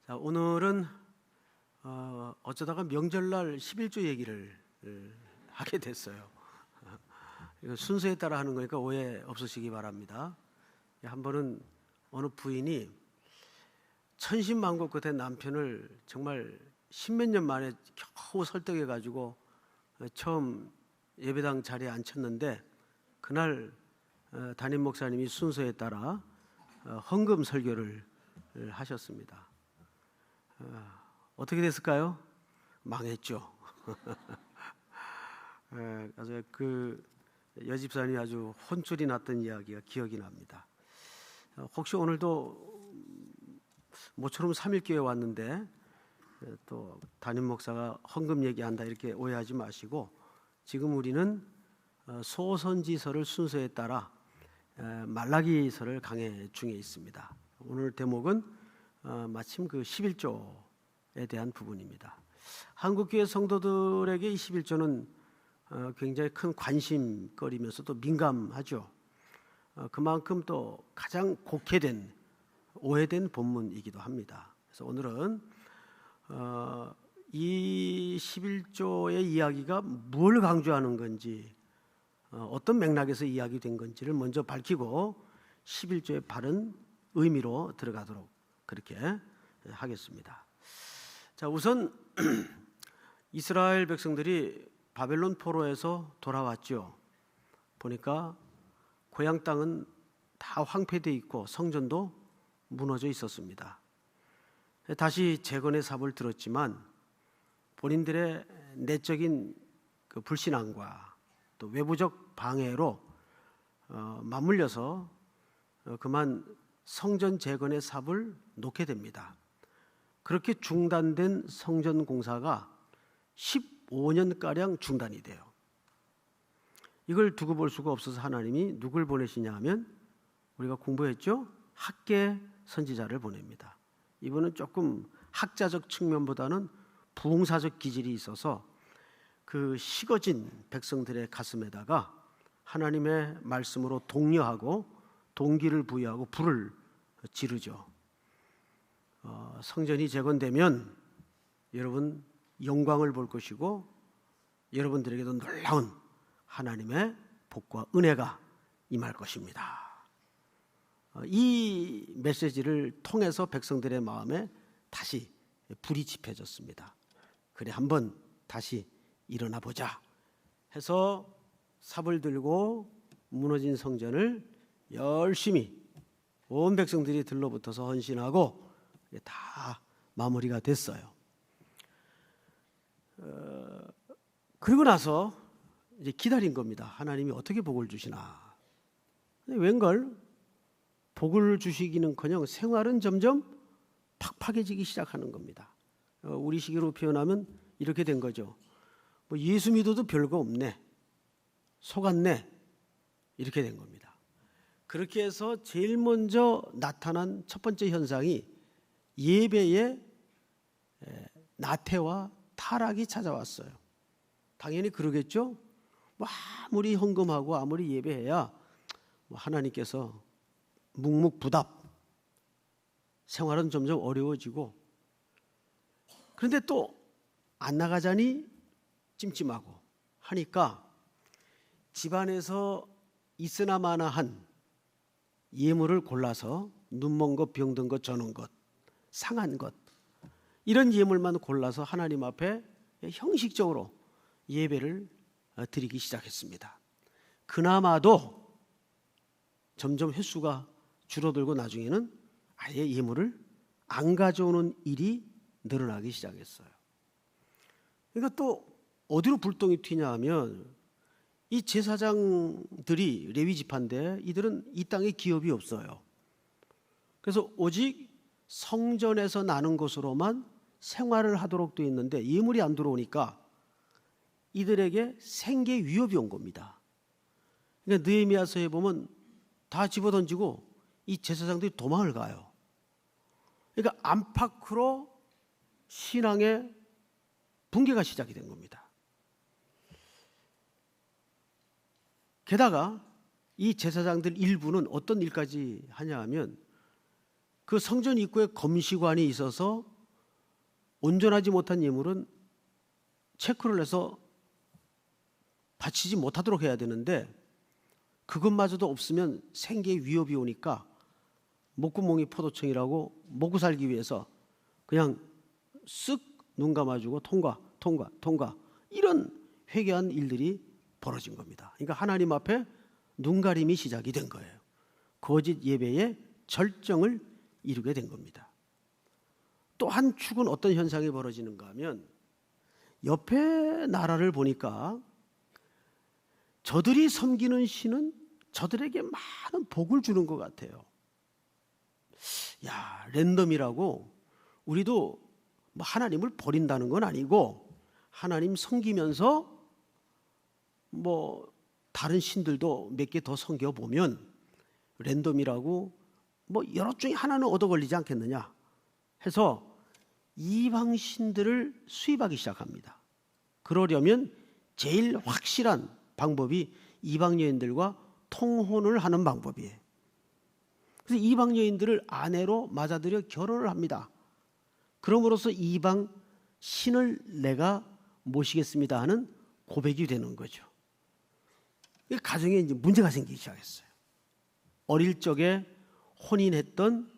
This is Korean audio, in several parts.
자, 오늘은 어쩌다가 명절날 11조 얘기를 하게 됐어요. 이거 순서에 따라 하는 거니까 오해 없으시기 바랍니다. 한 번은 어느 부인이 천신만고 끝에 남편을 정말 십몇 년 만에 겨우 설득해가지고 처음 예배당 자리에 앉혔는데, 그날 담임 목사님이 순서에 따라 헌금 설교를 하셨습니다. 어떻게 됐을까요? 망했죠. 그래서 그 여집사님이 아주 혼쭐이 났던 이야기가 기억이 납니다. 혹시 오늘도 모처럼 3일교회 왔는데 또 담임 목사가 헌금 얘기한다 이렇게 오해하지 마시고, 지금 우리는 소선지서를 순서에 따라 말라기서를 강해 중에 있습니다. 오늘 대목은 마침 그 11조에 대한 부분입니다. 한국교회 성도들에게 이 11조는 굉장히 큰 관심거리면서도 민감하죠. 그만큼 또 가장 곡해된, 오해된 본문이기도 합니다. 그래서 오늘은 이 11조의 이야기가 뭘 강조하는 건지, 어떤 맥락에서 이야기된 건지를 먼저 밝히고 11조의 바른 의미로 들어가도록 그렇게 하겠습니다. 자, 우선 이스라엘 백성들이 바벨론 포로에서 돌아왔죠. 보니까 고향 땅은 다 황폐되어 있고 성전도 무너져 있었습니다. 다시 재건의 삽을 들었지만 본인들의 내적인 그 불신앙과 또 외부적 방해로 맞물려서 그만 성전 재건의 삽을 놓게 됩니다. 그렇게 중단된 성전 공사가 15년가량 중단이 돼요. 이걸 두고 볼 수가 없어서 하나님이 누굴 보내시냐 하면, 우리가 공부했죠? 학개 선지자를 보냅니다. 이분은 조금 학자적 측면보다는 부흥사적 기질이 있어서 그 식어진 백성들의 가슴에다가 하나님의 말씀으로 독려하고 동기를 부여하고 불을 지르죠. 성전이 재건되면 여러분 영광을 볼 것이고 여러분들에게도 놀라운 하나님의 복과 은혜가 임할 것입니다. 이 메시지를 통해서 백성들의 마음에 다시 불이 지펴졌습니다. 그래, 한번 다시 일어나 보자 해서 삽을 들고 무너진 성전을 열심히 온 백성들이 들러붙어서 헌신하고 다 마무리가 됐어요. 그리고 나서 이제 기다린 겁니다. 하나님이 어떻게 복을 주시나. 웬걸 복을 주시기는커녕 생활은 점점 팍팍해지기 시작하는 겁니다. 우리 시기로 표현하면 이렇게 된 거죠. 뭐 예수 믿어도 별거 없네, 속았네, 이렇게 된 겁니다. 그렇게 해서 제일 먼저 나타난 첫 번째 현상이 예배의 나태와 타락이 찾아왔어요. 당연히 그러겠죠. 뭐 아무리 헌금하고 아무리 예배해야 하나님께서 묵묵부답, 생활은 점점 어려워지고, 그런데 또 안 나가자니 찜찜하고 하니까 집안에서 있으나 마나한 예물을 골라서 눈먼 것, 병든 것, 저는 것, 상한 것, 이런 예물만 골라서 하나님 앞에 형식적으로 예배를 드리기 시작했습니다. 그나마도 점점 횟수가 줄어들고 나중에는 아예 예물을 안 가져오는 일이 늘어나기 시작했어요. 그러니까 또 어디로 불똥이 튀냐 하면, 이 제사장들이 레위 지파인데 이들은 이 땅에 기업이 없어요. 그래서 오직 성전에서 나는 것으로만 생활을 하도록 되어 있는데 예물이 안 들어오니까 이들에게 생계 위협이 온 겁니다. 그러니까 느헤미야서에 보면 다 집어던지고 이 제사장들이 도망을 가요. 그러니까 안팎으로 신앙의 붕괴가 시작이 된 겁니다. 게다가 이 제사장들 일부는 어떤 일까지 하냐 하면, 그 성전 입구에 검시관이 있어서 온전하지 못한 예물은 체크를 해서 바치지 못하도록 해야 되는데 그것마저도 없으면 생계에 위협이 오니까 목구멍이 포도청이라고 먹고 살기 위해서 그냥 쓱 눈 감아주고 통과 이런 회개한 일들이 벌어진 겁니다. 그러니까 하나님 앞에 눈가림이 시작이 된 거예요. 거짓 예배의 절정을 이루게 된 겁니다. 또 한 축은 어떤 현상이 벌어지는가 하면 옆에 나라를 보니까 저들이 섬기는 신은 저들에게 많은 복을 주는 것 같아요. 야, 랜덤이라고 우리도 뭐 하나님을 버린다는 건 아니고 하나님 섬기면서 뭐 다른 신들도 몇 개 더 섬겨 보면 랜덤이라고 뭐 여러 중에 하나는 얻어 걸리지 않겠느냐 해서 이방 신들을 수입하기 시작합니다. 그러려면 제일 확실한 방법이 이방 여인들과 통혼을 하는 방법이에요. 그래서 이방 여인들을 아내로 맞아들여 결혼을 합니다. 그럼으로써 이방 신을 내가 모시겠습니다 하는 고백이 되는 거죠. 가정에 이제 문제가 생기기 시작했어요. 어릴 적에 혼인했던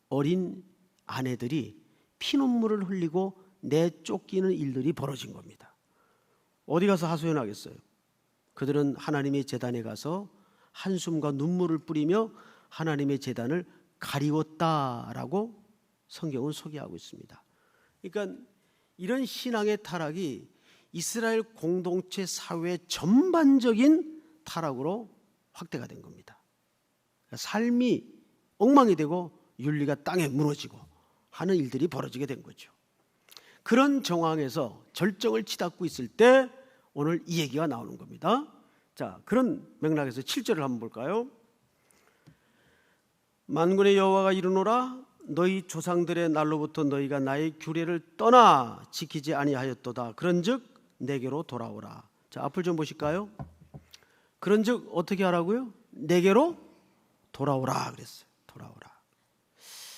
어린 아내들이 피눈물을 흘리고 내쫓기는 일들이 벌어진 겁니다. 어디 가서 하소연하겠어요? 그들은 하나님의 제단에 가서 한숨과 눈물을 뿌리며 하나님의 제단을 가리웠다라고 성경은 소개하고 있습니다. 그러니까 이런 신앙의 타락이 이스라엘 공동체 사회 전반적인 타락으로 확대가 된 겁니다. 삶이 엉망이 되고 윤리가 땅에 무너지고 하는 일들이 벌어지게 된 거죠. 그런 정황에서 절정을 치닫고 있을 때 오늘 이 얘기가 나오는 겁니다. 자, 그런 맥락에서 7절을 한번 볼까요? 만군의 여호와가 이르노라 너희 조상들의 날로부터 너희가 나의 규례를 떠나 지키지 아니하였도다. 그런즉 내게로 돌아오라. 자, 앞을 좀 보실까요? 그런즉 어떻게 하라고요? 내게로 돌아오라 그랬어요. 돌아오라.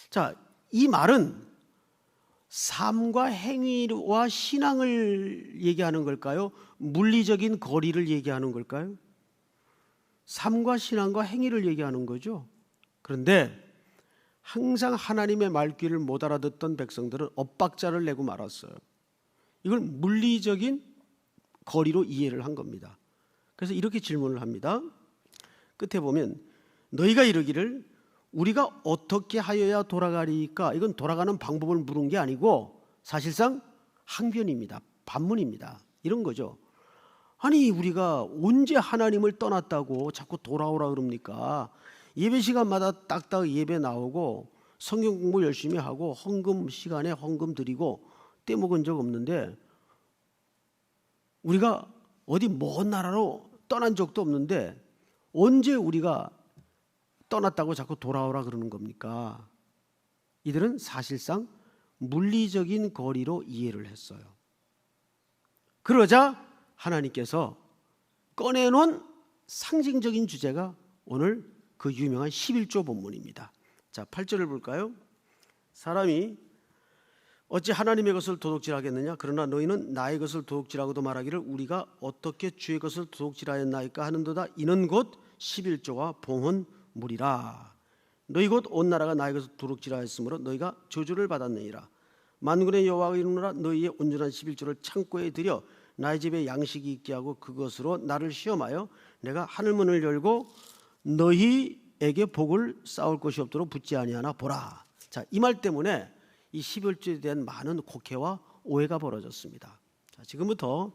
자, 이 말은 삶과 행위와 신앙을 얘기하는 걸까요? 물리적인 거리를 얘기하는 걸까요? 삶과 신앙과 행위를 얘기하는 거죠. 그런데 항상 하나님의 말귀를 못 알아듣던 백성들은 엇박자를 내고 말았어요. 이걸 물리적인 거리로 이해를 한 겁니다. 그래서 이렇게 질문을 합니다. 끝에 보면 너희가 이르기를 우리가 어떻게 하여야 돌아가리까? 이건 돌아가는 방법을 물은 게 아니고 사실상 항변입니다. 반문입니다. 이런 거죠. 아니 우리가 언제 하나님을 떠났다고 자꾸 돌아오라 그럽니까? 예배 시간마다 딱딱 예배 나오고 성경 공부 열심히 하고 헌금 시간에 헌금 드리고 떼먹은 적 없는데 우리가 어디 먼 나라로 떠난 적도 없는데 언제 우리가 떠났다고 자꾸 돌아오라 그러는 겁니까? 이들은 사실상 물리적인 거리로 이해를 했어요. 그러자 하나님께서 꺼내놓은 상징적인 주제가 오늘 그 유명한 11조 본문입니다. 자, 8절을 볼까요? 사람이 어찌 하나님의 것을 도둑질하겠느냐? 그러나 너희는 나의 것을 도둑질하고도 말하기를 우리가 어떻게 주의 것을 도둑질하였나이까 하는도다. 이는 곧 11조와 봉헌물이라. 너희 곧 온 나라가 나의 것을 도둑질하였으므로 너희가 저주를 받았느니라. 만군의 여호와가 이르노라 너희의 온전한 11조를 창고에 들여 나의 집에 양식이 있게 하고 그것으로 나를 시험하여 내가 하늘문을 열고 너희에게 복을 쌓을 것이 없도록 붙지 아니하나 보라. 자, 이 말 때문에 이 11조에 대한 많은 곡해와 오해가 벌어졌습니다. 자, 지금부터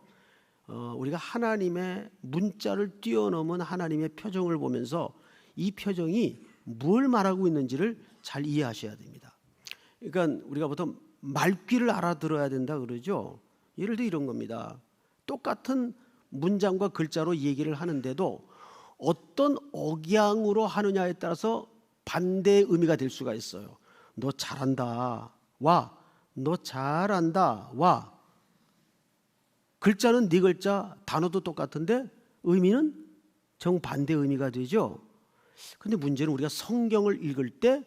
우리가 하나님의 문자를 뛰어넘은 하나님의 표정을 보면서 이 표정이 뭘 말하고 있는지를 잘 이해하셔야 됩니다. 그러니까 우리가 보통 말귀를 알아들어야 된다 그러죠. 예를 들어 이런 겁니다. 똑같은 문장과 글자로 얘기를 하는데도 어떤 억양으로 하느냐에 따라서 반대의 의미가 될 수가 있어요. 너 잘한다 와 너 잘한다 와 글자는 네 글자 단어도 똑같은데 의미는 정반대 의미가 되죠. 그런데 문제는 우리가 성경을 읽을 때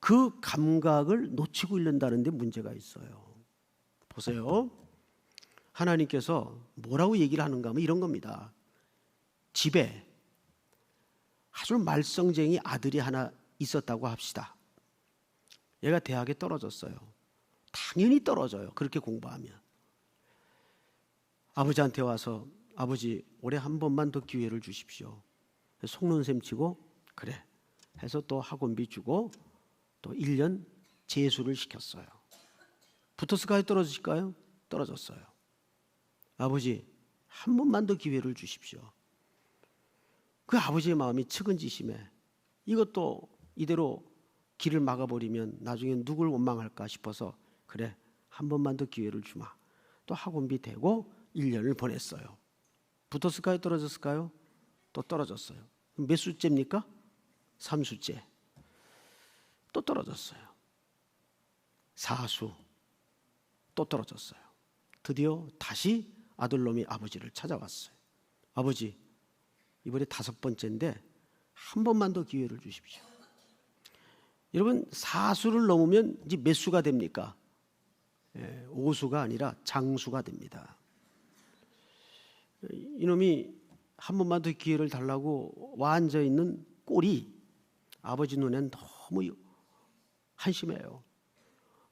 그 감각을 놓치고 읽는다는 데 문제가 있어요. 보세요. 하나님께서 뭐라고 얘기를 하는가 하면 이런 겁니다. 집에 아주 말썽쟁이 아들이 하나 있었다고 합시다. 얘가 대학에 떨어졌어요. 당연히 떨어져요. 그렇게 공부하면. 아버지한테 와서 아버지 올해 한 번만 더 기회를 주십시오. 속는 셈 치고 그래 해서 또 학원비 주고 또 1년 재수를 시켰어요. 붙었을까요? 떨어졌을까요? 떨어졌어요. 아버지 한 번만 더 기회를 주십시오. 그 아버지의 마음이 측은지심에 이것도 이대로 길을 막아버리면 나중에 누굴 원망할까 싶어서 그래 한 번만 더 기회를 주마. 또 학원비 대고 1년을 보냈어요. 붙었을까요? 떨어졌을까요? 또 떨어졌어요. 몇 수째입니까? 3수째. 또 떨어졌어요. 4수. 또 떨어졌어요. 드디어 다시 아들놈이 아버지를 찾아왔어요. 아버지 이번에 5번째인데 한 번만 더 기회를 주십시오. 여러분 4수를 넘으면 이제 몇 수가 됩니까? 5수가 아니라 장수가 됩니다. 이놈이 한 번만 더 기회를 달라고 와 앉아있는 꼴이 아버지 눈엔 너무 한심해요.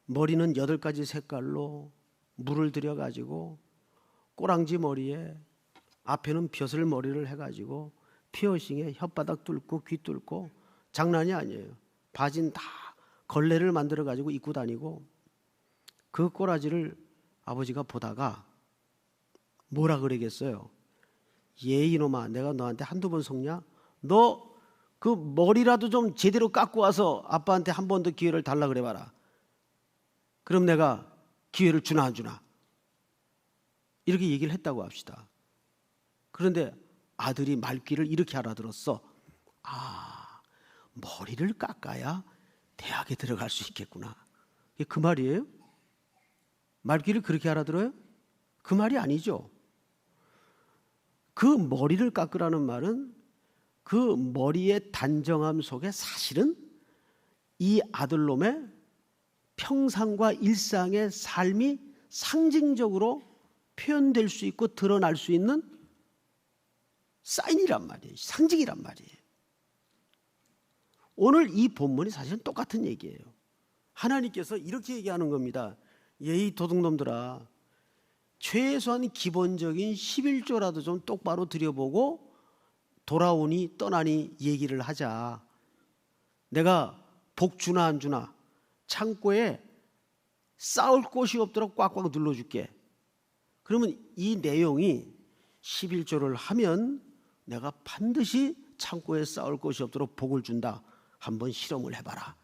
머리는 8가지 색깔로 물을 들여가지고 꼬랑지 머리에 앞에는 벼슬 머리를 해가지고 피어싱에 혓바닥 뚫고 귀 뚫고 장난이 아니에요. 바지는 다 걸레를 만들어가지고 입고 다니고 그 꼬라지를 아버지가 보다가 뭐라 그러겠어요? 예 이놈아 내가 너한테 한두 번 속냐? 너 그 머리라도 좀 제대로 깎고 와서 아빠한테 한 번 더 기회를 달라 그래 봐라. 그럼 내가 기회를 주나 안 주나? 이렇게 얘기를 했다고 합시다. 그런데 아들이 말귀를 이렇게 알아들었어. 아, 머리를 깎아야 대학에 들어갈 수 있겠구나. 이게 그 말이에요? 말귀를 그렇게 알아들어요? 그 말이 아니죠. 그 머리를 깎으라는 말은 그 머리의 단정함 속에 사실은 이 아들놈의 평상과 일상의 삶이 상징적으로 표현될 수 있고 드러날 수 있는 사인이란 말이에요. 상징이란 말이에요. 오늘 이 본문이 사실은 똑같은 얘기예요. 하나님께서 이렇게 얘기하는 겁니다. 예의 도둑놈들아, 최소한 기본적인 11조라도 좀 똑바로 들여보고 돌아오니 떠나니 얘기를 하자. 내가 복 주나 안 주나 창고에 쌓을 곳이 없도록 꽉꽉 눌러줄게. 그러면 이 내용이 11조를 하면 내가 반드시 창고에 쌓을 곳이 없도록 복을 준다. 한번 실험을 해봐라.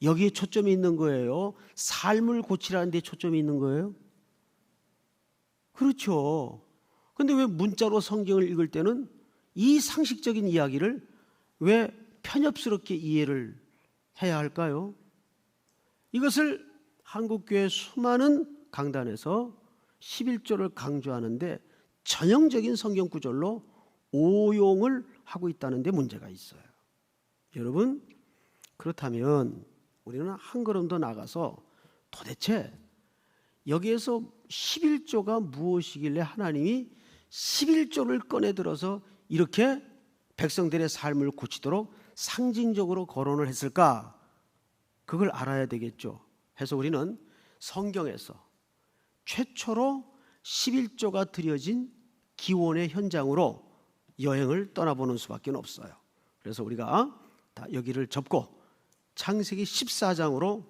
여기에 초점이 있는 거예요. 삶을 고치라는 데 초점이 있는 거예요. 그렇죠. 그런데 왜 문자로 성경을 읽을 때는 이 상식적인 이야기를 왜 편협스럽게 이해를 해야 할까요? 이것을 한국교회 수많은 강단에서 11조를 강조하는데 전형적인 성경 구절로 오용을 하고 있다는 데 문제가 있어요. 여러분, 그렇다면 우리는 한 걸음 더 나가서 도대체 여기에서 11조가 무엇이길래 하나님이 11조를 꺼내들어서 이렇게 백성들의 삶을 고치도록 상징적으로 거론을 했을까? 그걸 알아야 되겠죠. 해서 우리는 성경에서 최초로 11조가 드려진 기원의 현장으로 여행을 떠나보는 수밖에 없어요. 그래서 우리가 다 여기를 접고 창세기 14장으로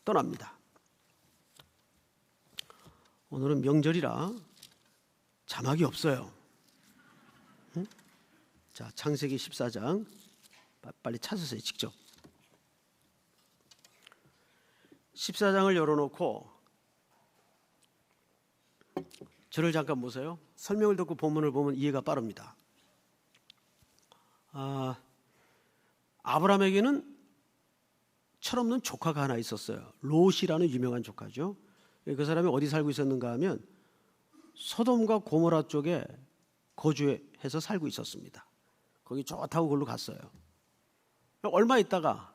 떠납니다. 오늘은 명절이라 자막이 없어요. 응? 자, 창세기 14장 빨리 찾으세요. 직접 14장을 열어놓고 저를 잠깐 보세요. 설명을 듣고 본문을 보면 이해가 빠릅니다. 아브라함에게는 철없는 조카가 하나 있었어요. 롯이라는 유명한 조카죠. 그 사람이 어디 살고 있었는가 하면 소돔과 고모라 쪽에 거주해서 살고 있었습니다. 거기 좋다고 그걸로 갔어요. 얼마 있다가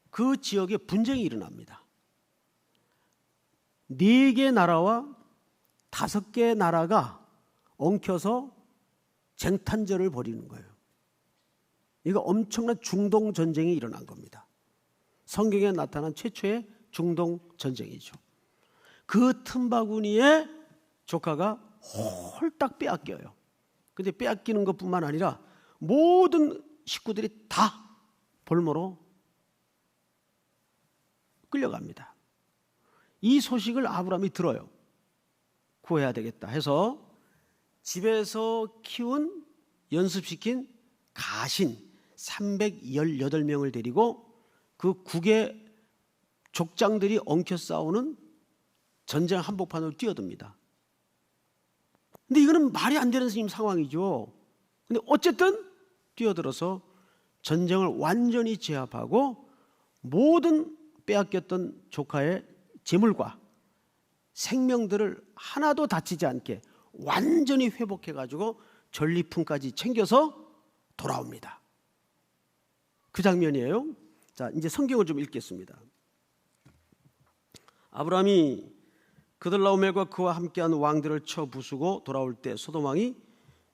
그 지역에 분쟁이 일어납니다. 4개 나라와 5개 나라가 엉켜서 쟁탈전을 벌이는 거예요. 이거 엄청난 중동 전쟁이 일어난 겁니다. 성경에 나타난 최초의 중동 전쟁이죠. 그 틈바구니에 조카가 홀딱 빼앗겨요. 근데 빼앗기는 것뿐만 아니라 모든 식구들이 다 볼모로 끌려갑니다. 이 소식을 아브라함이 들어요. 구해야 되겠다 해서 집에서 키운 연습시킨 가신 318명을 데리고 그 국의 족장들이 엉켜 싸우는 전쟁 한복판으로 뛰어듭니다. 근데 이거는 말이 안 되는 상황이죠. 근데 어쨌든 뛰어들어서 전쟁을 완전히 제압하고 모든 빼앗겼던 조카의 재물과 생명들을 하나도 다치지 않게 완전히 회복해가지고 전리품까지 챙겨서 돌아옵니다. 그 장면이에요. 자, 이제 성경을 좀 읽겠습니다. 아브라함이 그들라오멜과 그와 함께한 왕들을 쳐 부수고 돌아올 때 소돔 왕이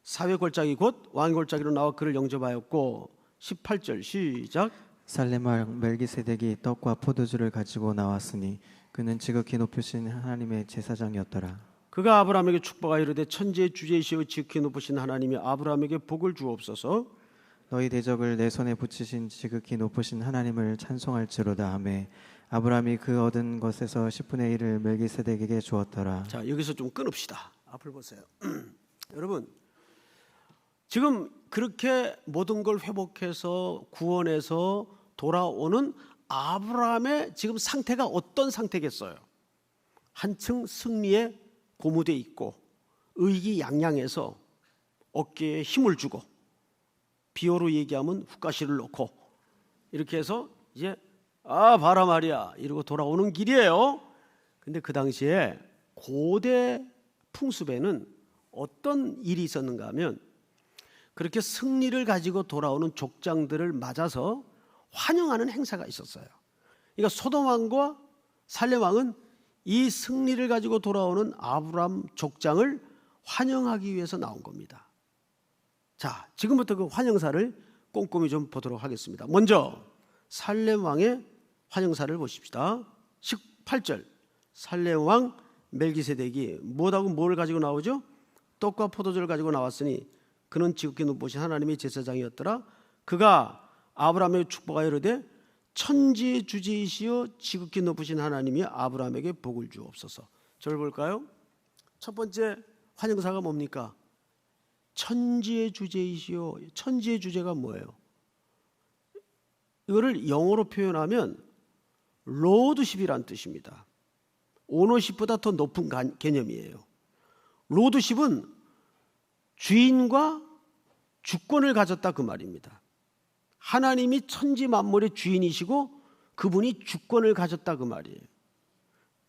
사회 골짜기 곧 왕의 골짜기로 나와 그를 영접하였고 18절 시작. 살렘 왕 멜기세덱이 떡과 포도주를 가지고 나왔으니 그는 지극히 높으신 하나님의 제사장이었더라. 그가 아브라함에게 축복하여 이르되 천지의 주제이시오 지극히 높으신 하나님이 아브라함에게 복을 주옵소서. 너희 대적을 내 손에 붙이신 지극히 높으신 하나님을 찬송할지로다 하매 아브라함이 그 얻은 것에서 10분의 1을 멜기세덱에게 주었더라. 자, 여기서 좀 끊읍시다. 앞을 보세요. 여러분, 지금 그렇게 모든 걸 회복해서 구원해서 돌아오는 아브라함의 지금 상태가 어떤 상태겠어요? 한층 승리에 고무돼 있고 의기양양해서 어깨에 힘을 주고 비호로 얘기하면 훅가시를 놓고 이렇게 해서 이제 봐라 말이야 이러고 돌아오는 길이에요. 근데 그 당시에 고대 풍습에는 어떤 일이 있었는가 하면 그렇게 승리를 가지고 돌아오는 족장들을 맞아서 환영하는 행사가 있었어요. 그러니까 소돔 왕과 살렘 왕은 이 승리를 가지고 돌아오는 아브라함 족장을 환영하기 위해서 나온 겁니다. 자, 지금부터 그 환영사를 꼼꼼히 좀 보도록 하겠습니다. 먼저 살렘 왕의 환영사를 보십시다. 18절 살렘 왕 멜기세덱이 뭐하고 뭘 가지고 나오죠? 떡과 포도주를 가지고 나왔으니 그는 지극히 높으신 하나님의 제사장이었더라. 그가 아브라함에게 축복하여 이르되 천지의 주제이시여 지극히 높으신 하나님이 아브라함에게 복을 주옵소서. 저를 볼까요? 첫 번째 환영사가 뭡니까? 천지의 주제이시여. 천지의 주제가 뭐예요? 이거를 영어로 표현하면 로드십이란 뜻입니다. 오너십보다 더 높은 개념이에요. 로드십은 주인과 주권을 가졌다 그 말입니다. 하나님이 천지 만물의 주인이시고 그분이 주권을 가졌다 그 말이에요.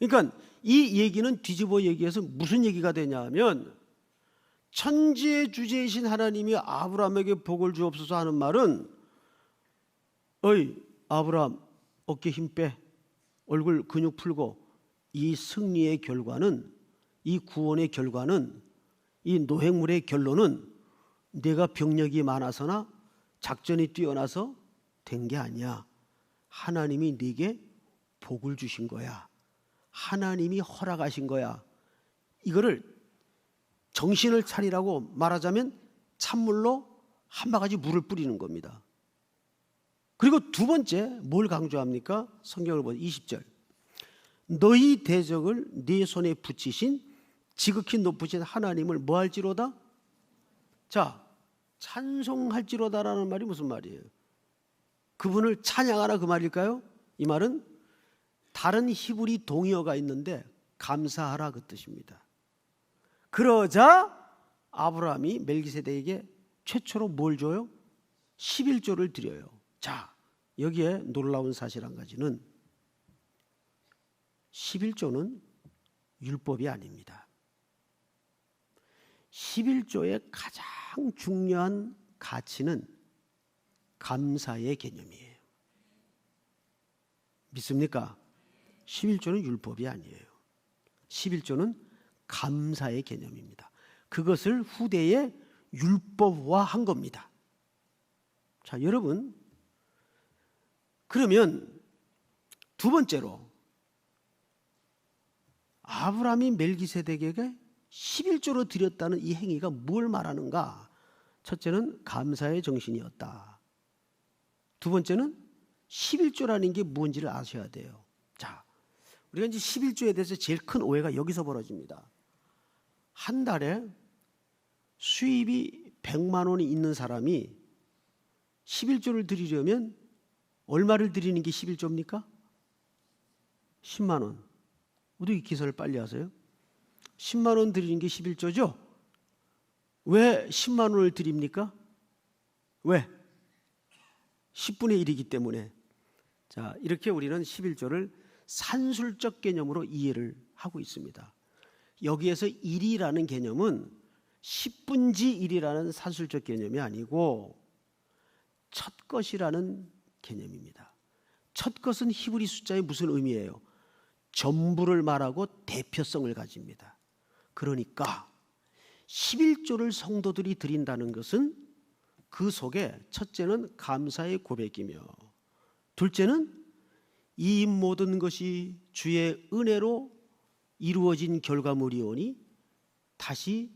그러니까 이 얘기는 뒤집어 얘기해서 무슨 얘기가 되냐 하면 천지의 주제이신 하나님이 아브라함에게 복을 주옵소서 하는 말은 어이 아브라함 어깨 힘 빼 얼굴 근육 풀고 이 승리의 결과는 이 구원의 결과는 이 노획물의 결론은 내가 병력이 많아서나 작전이 뛰어나서 된 게 아니야. 하나님이 네게 복을 주신 거야. 하나님이 허락하신 거야. 이거를 정신을 차리라고 말하자면 찬물로 한 바가지 물을 뿌리는 겁니다. 그리고 두 번째 뭘 강조합니까? 성경을 보면 20절 너희 대적을 네 손에 붙이신 지극히 높으신 하나님을 뭐 할지로다? 자, 찬송할지로다라는 말이 무슨 말이에요? 그분을 찬양하라 그 말일까요? 이 말은 다른 히브리 동의어가 있는데 감사하라 그 뜻입니다. 그러자 아브라함이 멜기세덱에게 최초로 뭘 줘요? 11조를 드려요. 자, 여기에 놀라운 사실 한 가지는 11조는 율법이 아닙니다. 11조의 가장 중요한 가치는 감사의 개념이에요. 믿습니까? 11조는 율법이 아니에요. 11조는 감사의 개념입니다. 그것을 후대에 율법화한 겁니다. 자, 여러분, 그러면 두 번째로 아브라함이 멜기세덱에게 11조로 드렸다는 이 행위가 뭘 말하는가? 첫째는 감사의 정신이었다. 두 번째는 11조라는 게 뭔지를 아셔야 돼요. 자, 우리가 이제 11조에 대해서 제일 큰 오해가 여기서 벌어집니다. 한 달에 수입이 100만 원이 있는 사람이 11조를 드리려면 얼마를 드리는 게 11조입니까? 10만 원. 어떻게 기사를 빨리 하세요? 10만 원 드리는 게 11조죠? 왜 10만 원을 드립니까? 왜? 10분의 1이기 때문에. 자, 이렇게 우리는 11조를 산술적 개념으로 이해를 하고 있습니다. 여기에서 1이라는 개념은 10분지 1이라는 산술적 개념이 아니고 첫 것이라는 개념입니다. 첫 것은 히브리 숫자의 무슨 의미예요? 전부를 말하고 대표성을 가집니다. 그러니까 11조를 성도들이 드린다는 것은 그 속에 첫째는 감사의 고백이며 둘째는 이 모든 것이 주의 은혜로 이루어진 결과물이오니 다시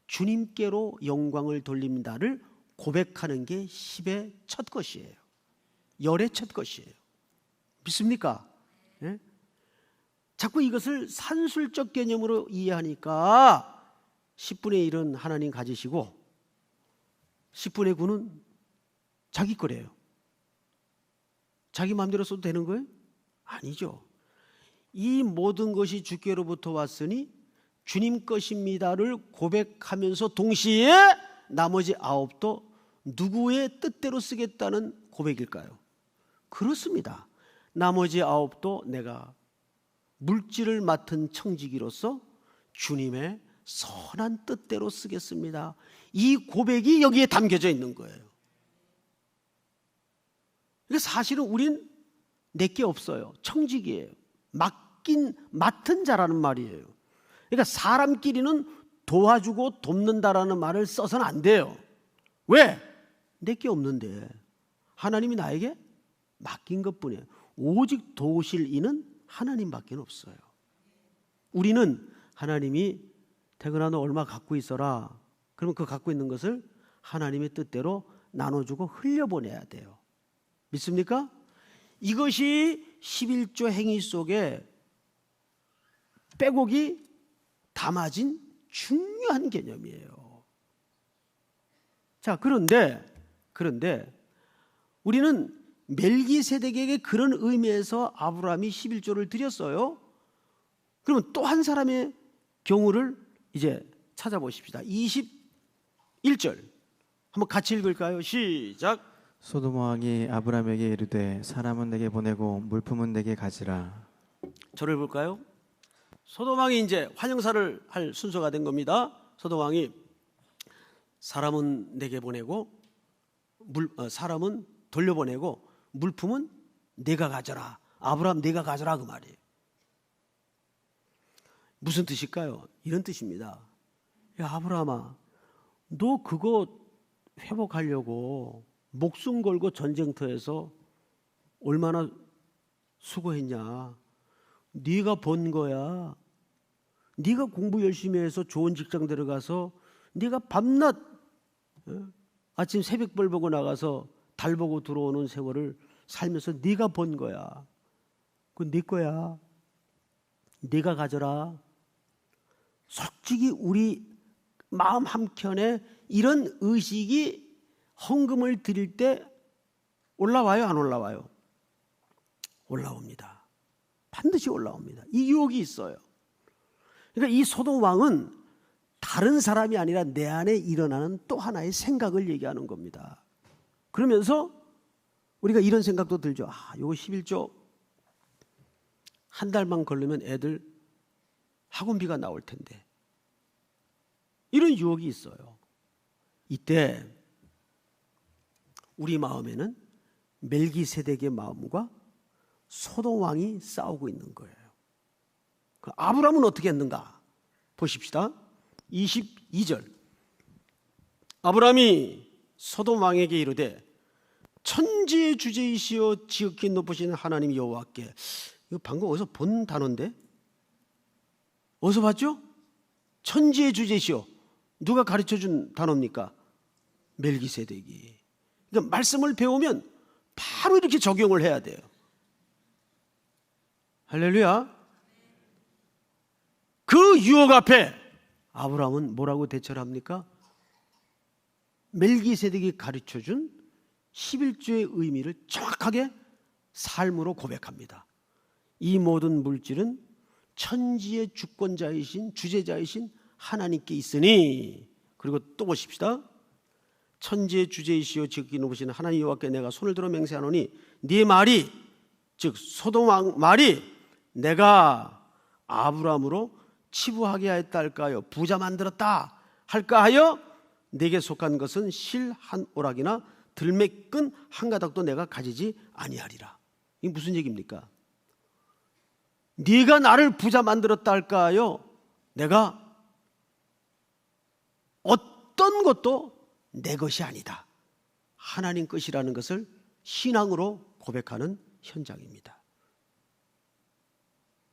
주님께로 영광을 돌린다를 고백하는 게 10의 첫 것이에요. 열의 첫 것이에요. 믿습니까? 예? 자꾸 이것을 산술적 개념으로 이해하니까 10분의 1은 하나님 가지시고 10분의 9는 자기 거래요. 자기 마음대로 써도 되는 거예요? 아니죠. 이 모든 것이 주께로부터 왔으니 주님 것입니다를 고백하면서 동시에 나머지 9도 누구의 뜻대로 쓰겠다는 고백일까요? 그렇습니다. 나머지 9도 내가 물질을 맡은 청지기로서 주님의 선한 뜻대로 쓰겠습니다. 이 고백이 여기에 담겨져 있는 거예요. 그러니까 사실은 우린 내게 없어요. 청지기예요. 맡은 자라는 말이에요. 그러니까 사람끼리는 도와주고 돕는다라는 말을 써서는 안 돼요. 왜? 내게 없는데 하나님이 나에게 맡긴 것뿐이에요. 오직 도우실 이는 하나님밖에 없어요. 우리는 하나님이 태근아 너 얼마 갖고 있어라. 그러면 그 갖고 있는 것을 하나님의 뜻대로 나눠주고 흘려보내야 돼요. 믿습니까? 이것이 11조 행위 속에 빼곡이 담아진 중요한 개념이에요. 자, 그런데 우리는 멜기세덱에게 그런 의미에서 아브라함이 11조를 드렸어요. 그러면 또 한 사람의 경우를 이제 찾아보십시다. 21절 한번 같이 읽을까요? 시작. 소돔 왕이 아브라함에게 이르되 사람은 내게 보내고 물품은 내게 가지라. 저를 볼까요? 소돔 왕이 이제 환영사를 할 순서가 된 겁니다. 소돔 왕이 사람은 내게 보내고 사람은 돌려보내고 물품은 내가 가져라. 아브라함 내가 가져라 그 말이에요. 무슨 뜻일까요? 이런 뜻입니다. 야 아브라함아, 너 그거 회복하려고 목숨 걸고 전쟁터에서 얼마나 수고했냐. 네가 번 거야. 네가 공부 열심히 해서 좋은 직장 들어가서 네가 밤낮 아침 새벽별 보고 나가서 달 보고 들어오는 세월을 살면서 네가 번 거야. 그건 네 거야. 네가 가져라. 솔직히 우리 마음 한켠에 이런 의식이 헌금을 드릴 때 올라와요, 안 올라와요? 올라옵니다. 반드시 올라옵니다. 이 유혹이 있어요. 그러니까 이 소돔 왕은 다른 사람이 아니라 내 안에 일어나는 또 하나의 생각을 얘기하는 겁니다. 그러면서 우리가 이런 생각도 들죠. 요거 11조 한 달만 걸리면 애들 학원비가 나올 텐데. 이런 유혹이 있어요. 이때 우리 마음에는 멜기세덱의 마음과 소돔 왕이 싸우고 있는 거예요. 그 아브라함은 어떻게 했는가 보십시다. 22절. 아브라함이 소돔 왕에게 이르되 천지의 주제이시여 지극히 높으신 하나님 여호와께. 이거 방금 어디서 본 단어인데? 어디서 봤죠? 천지의 주제시여. 누가 가르쳐준 단어입니까? 멜기세덱이. 그러니까 말씀을 배우면 바로 이렇게 적용을 해야 돼요. 할렐루야. 그 유혹 앞에 아브라함은 뭐라고 대처를 합니까? 멜기세덱이 가르쳐준 11조의 의미를 정확하게 삶으로 고백합니다. 이 모든 물질은 천지의 주권자이신 주재자이신 하나님께 있으니. 그리고 또 보십시다. 천지의 주제이시여 지극히 높으신 하나님 여호와께 내가 손을 들어 맹세하노니 네 말이, 즉 소돔 왕 말이 내가 아브라함으로 치부하게 하였다 할까하여 부자 만들었다 할까하여 내게 속한 것은 실 한 오락이나 들매끈 한 가닥도 내가 가지지 아니하리라. 이게 무슨 얘기입니까? 네가 나를 부자 만들었다 할까하여 내가 어떤 것도 내 것이 아니다. 하나님 것이라는 것을 신앙으로 고백하는 현장입니다.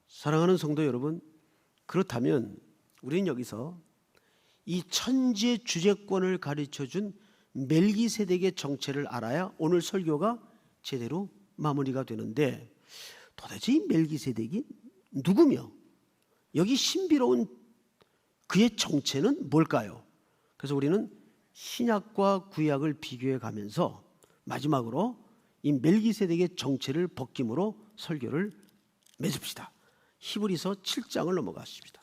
사랑하는 성도 여러분, 그렇다면 우리는 여기서 이 천지의 주재권을 가르쳐준 멜기세덱의 정체를 알아야 오늘 설교가 제대로 마무리가 되는데, 도대체 이 멜기세덱이 누구며 여기 신비로운 그의 정체는 뭘까요? 그래서 우리는 신약과 구약을 비교해 가면서 마지막으로 이 멜기세덱의 정체를 벗김으로 설교를 맺읍시다. 히브리서 7장을 넘어가십니다.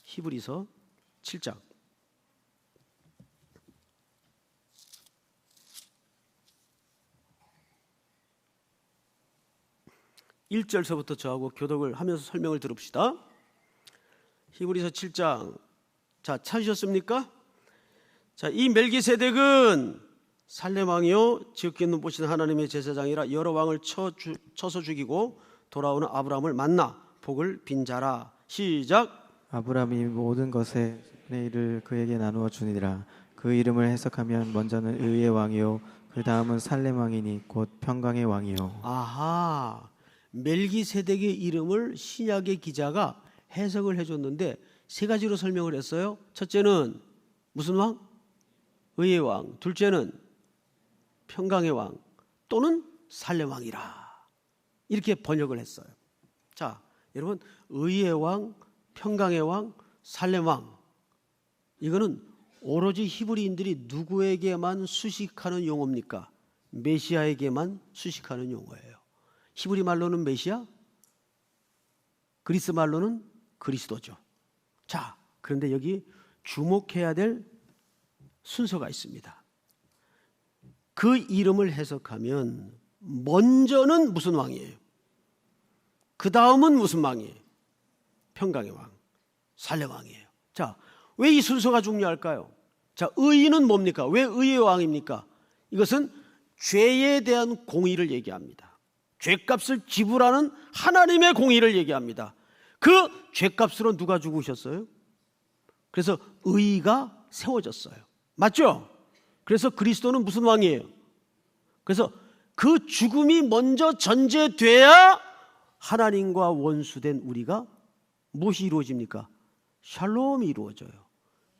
히브리서 7장. 1절서부터 저하고 교독을 하면서 설명을 들읍시다. 히브리서 7장. 자, 찾으셨습니까? 자, 이 멜기세덱은 살렘 왕이요 지극히 높으신 하나님의 제사장이라 여러 왕을 쳐서 죽이고 돌아오는 아브라함을 만나 복을 빈 자라. 시작. 아브라함이 모든 것의 10분의 1을 그에게 나누어 주니라. 그 이름을 해석하면 먼저는 의의 왕이요 그 다음은 살렘 왕이니 곧 평강의 왕이요. 아하, 멜기세덱의 이름을 신약의 기자가 해석을 해줬는데 세 가지로 설명을 했어요. 첫째는 무슨 왕? 의의 왕. 둘째는 평강의 왕 또는 살렘 왕이라. 이렇게 번역을 했어요. 자, 여러분, 의의 왕, 평강의 왕, 살렘 왕, 이거는 오로지 히브리인들이 누구에게만 수식하는 용어입니까? 메시아에게만 수식하는 용어예요. 히브리 말로는 메시아, 그리스 말로는 그리스도죠. 자, 그런데 여기 주목해야 될 순서가 있습니다. 그 이름을 해석하면 먼저는 무슨 왕이에요? 그 다음은 무슨 왕이에요? 평강의 왕, 살렘 왕이에요. 자, 왜 이 순서가 중요할까요? 자, 의인은 뭡니까? 왜 의의 왕입니까? 이것은 죄에 대한 공의를 얘기합니다. 죄값을 지불하는 하나님의 공의를 얘기합니다. 그 죄값으로 누가 죽으셨어요? 그래서 의가 세워졌어요. 맞죠? 그래서 그리스도는 무슨 왕이에요? 그래서 그 죽음이 먼저 전제돼야 하나님과 원수된 우리가 무엇이 이루어집니까? 샬롬이 이루어져요.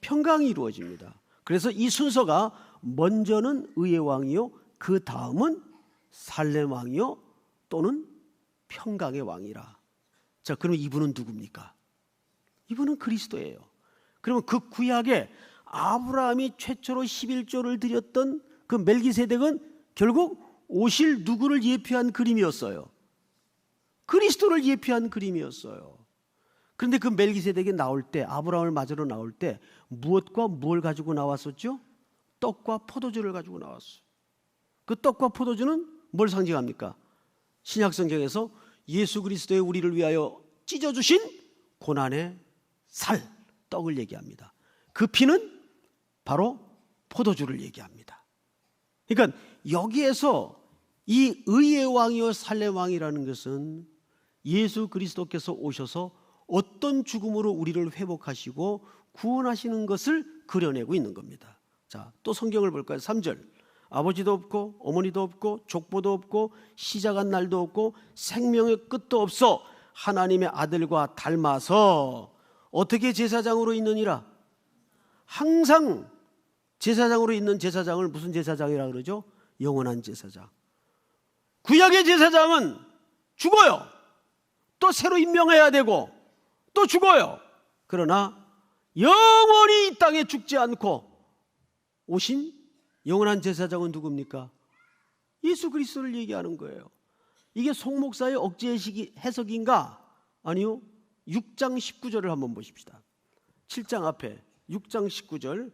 평강이 이루어집니다. 그래서 이 순서가 먼저는 의의 왕이요 그 다음은 살렘 왕이요 또는 평강의 왕이라. 자, 그럼 이분은 누굽니까? 이분은 그리스도예요. 그러면 그 구약에 아브라함이 최초로 11조를 드렸던 그 멜기세덱은 결국 오실 누구를 예표한 그림이었어요? 그리스도를 예표한 그림이었어요. 그런데 그 멜기세덱이 나올 때, 아브라함을 맞으러 나올 때 무엇과 무엇을 가지고 나왔었죠? 떡과 포도주를 가지고 나왔어요. 그 떡과 포도주는 뭘 상징합니까? 신약 성경에서 예수 그리스도의 우리를 위하여 찢어주신 고난의 살, 떡을 얘기합니다. 그 피는 바로 포도주를 얘기합니다. 그러니까 여기에서 이 의의 왕이요 살렘 왕이라는 것은 예수 그리스도께서 오셔서 어떤 죽음으로 우리를 회복하시고 구원하시는 것을 그려내고 있는 겁니다. 자, 또 성경을 볼까요? 3절. 아버지도 없고 어머니도 없고 족보도 없고 시작한 날도 없고 생명의 끝도 없어 하나님의 아들과 닮아서 어떻게 제사장으로 있느니라. 항상 제사장으로 있는 제사장을 무슨 제사장이라 그러죠? 영원한 제사장. 구약의 제사장은 죽어요. 또 새로 임명해야 되고 또 죽어요. 그러나 영원히 이 땅에 죽지 않고 오신 영원한 제사장은 누굽니까? 예수 그리스도를 얘기하는 거예요. 이게 송 목사의 억지 해석인가? 아니요. 6장 19절을 한번 보십시다. 7장 앞에 6장 19절.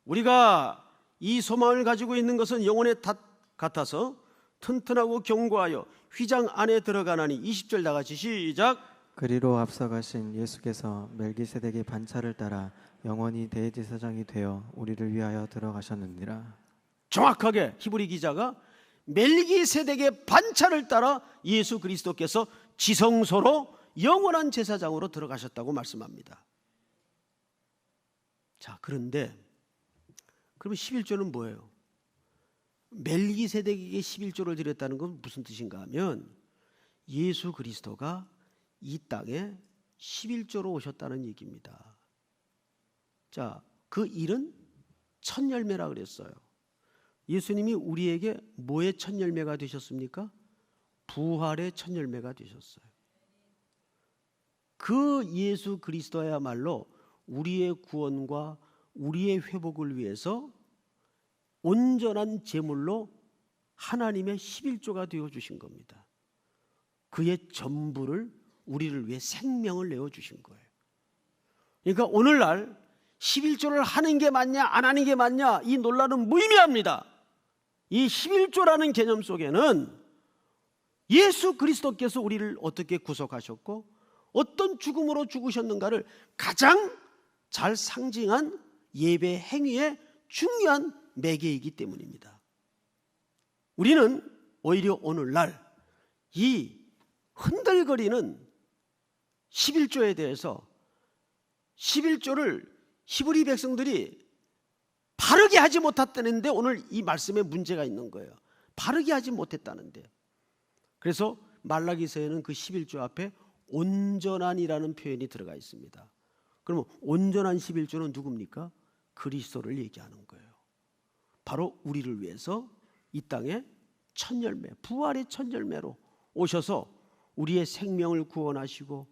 우리가 이 소망을 가지고 있는 것은 영혼의 닷 같아서 튼튼하고 견고하여 휘장 안에 들어가나니. 20절 다 같이 시작. 그리로 앞서가신 예수께서 멜기세덱의 반차를 따라 영원히 대제사장이 되어 우리를 위하여 들어가셨느니라. 정확하게 히브리 기자가 멜기세덱의 반차를 따라 예수 그리스도께서 지성소로 영원한 제사장으로 들어가셨다고 말씀합니다. 자, 그런데 그러면 11조는 뭐예요? 멜기세덱에게 11조를 드렸다는 건 무슨 뜻인가 하면 예수 그리스도가 이 땅에 11조로 오셨다는 얘기입니다. 자, 그 일은 첫 열매라 그랬어요. 예수님이 우리에게 뭐의 첫 열매가 되셨습니까? 부활의 첫 열매가 되셨어요. 그 예수 그리스도야말로 우리의 구원과 우리의 회복을 위해서 온전한 제물로 하나님의 11조가 되어주신 겁니다. 그의 전부를 우리를 위해 생명을 내어주신 거예요. 그러니까 오늘날 11조를 하는 게 맞냐 안 하는 게 맞냐, 이 논란은 무의미합니다. 이 11조라는 개념 속에는 예수 그리스도께서 우리를 어떻게 구속하셨고 어떤 죽음으로 죽으셨는가를 가장 잘 상징한 예배 행위의 중요한 매개이기 때문입니다. 우리는 오히려 오늘날 이 흔들거리는 11조에 대해서 11조를 히브리 백성들이 바르게 하지 못했다는데 오늘 이 말씀에 문제가 있는 거예요. 바르게 하지 못했다는데. 그래서 말라기서에는 그 11조 앞에 온전한이라는 표현이 들어가 있습니다. 그러면 온전한 11조는 누굽니까? 그리스도를 얘기하는 거예요. 바로 우리를 위해서 이 땅에 첫 열매, 부활의 첫 열매로 오셔서 우리의 생명을 구원하시고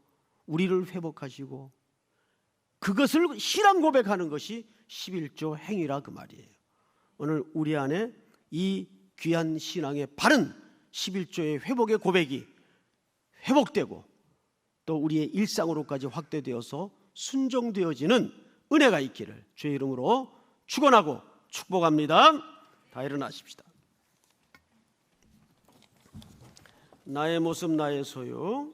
우리를 회복하시고 그것을 신앙 고백하는 것이 11조 행위라 그 말이에요. 오늘 우리 안에 이 귀한 신앙의 바른 11조의 회복의 고백이 회복되고 또 우리의 일상으로까지 확대되어서 순종되어지는 은혜가 있기를 주의 이름으로 축원하고 축복합니다. 다 일어나십시다. 나의 모습 나의 소유.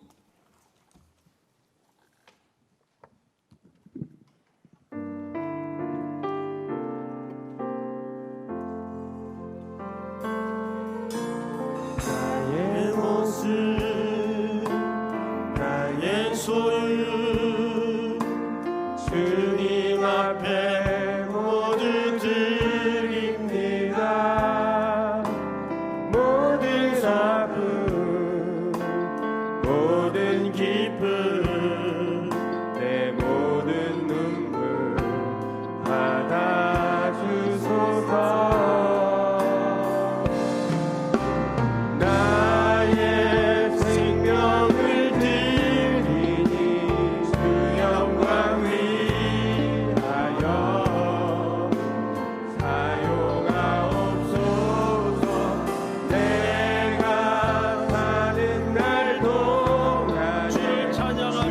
나의 모습 나의 소유 주님 앞에 모두 드립니다. 모든 사분 모든 기쁨 내 모든 눈물 받아주소서. 나의 생명을 드리니 주 영광 위하여 사용하옵소서. 내가 사는 날 동안 주 찬양하며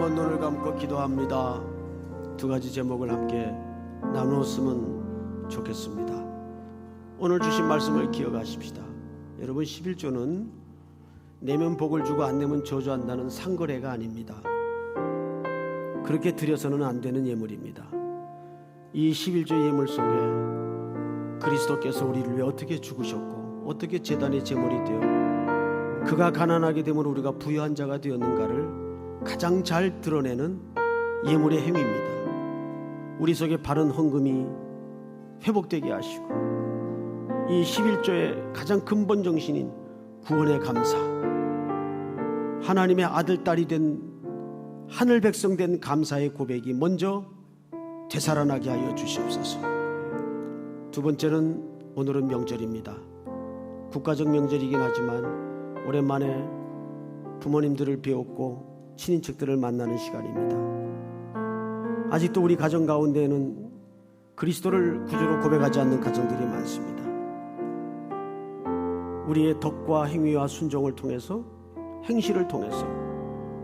한번 눈을 감고 기도합니다. 두 가지 제목을 함께 나누었으면 좋겠습니다. 오늘 주신 말씀을 기억하십시다. 여러분, 11조는 내면 복을 주고 안 내면 저주한다는 상거래가 아닙니다. 그렇게 드려서는 안 되는 예물입니다. 이 11조 예물 속에 그리스도께서 우리를 위해 어떻게 죽으셨고 어떻게 제단의 제물이 되어 그가 가난하게 되면 우리가 부유한 자가 되었는가를 가장 잘 드러내는 예물의 행위입니다. 우리 속에 바른 헌금이 회복되게 하시고 이 11조의 가장 근본 정신인 구원의 감사, 하나님의 아들 딸이 된 하늘 백성 된 감사의 고백이 먼저 되살아나게 하여 주시옵소서. 두 번째는 오늘은 명절입니다. 국가적 명절이긴 하지만 오랜만에 부모님들을 배웠고 친인척들을 만나는 시간입니다. 아직도 우리 가정 가운데에는 그리스도를 구주로 고백하지 않는 가정들이 많습니다. 우리의 덕과 행위와 순종을 통해서, 행실을 통해서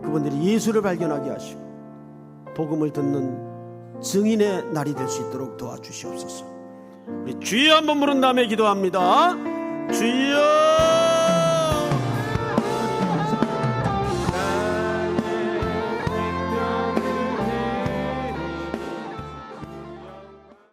그분들이 예수를 발견하게 하시고 복음을 듣는 증인의 날이 될 수 있도록 도와주시옵소서. 우리 주여 한번 부른 다음에 기도합니다. 주여.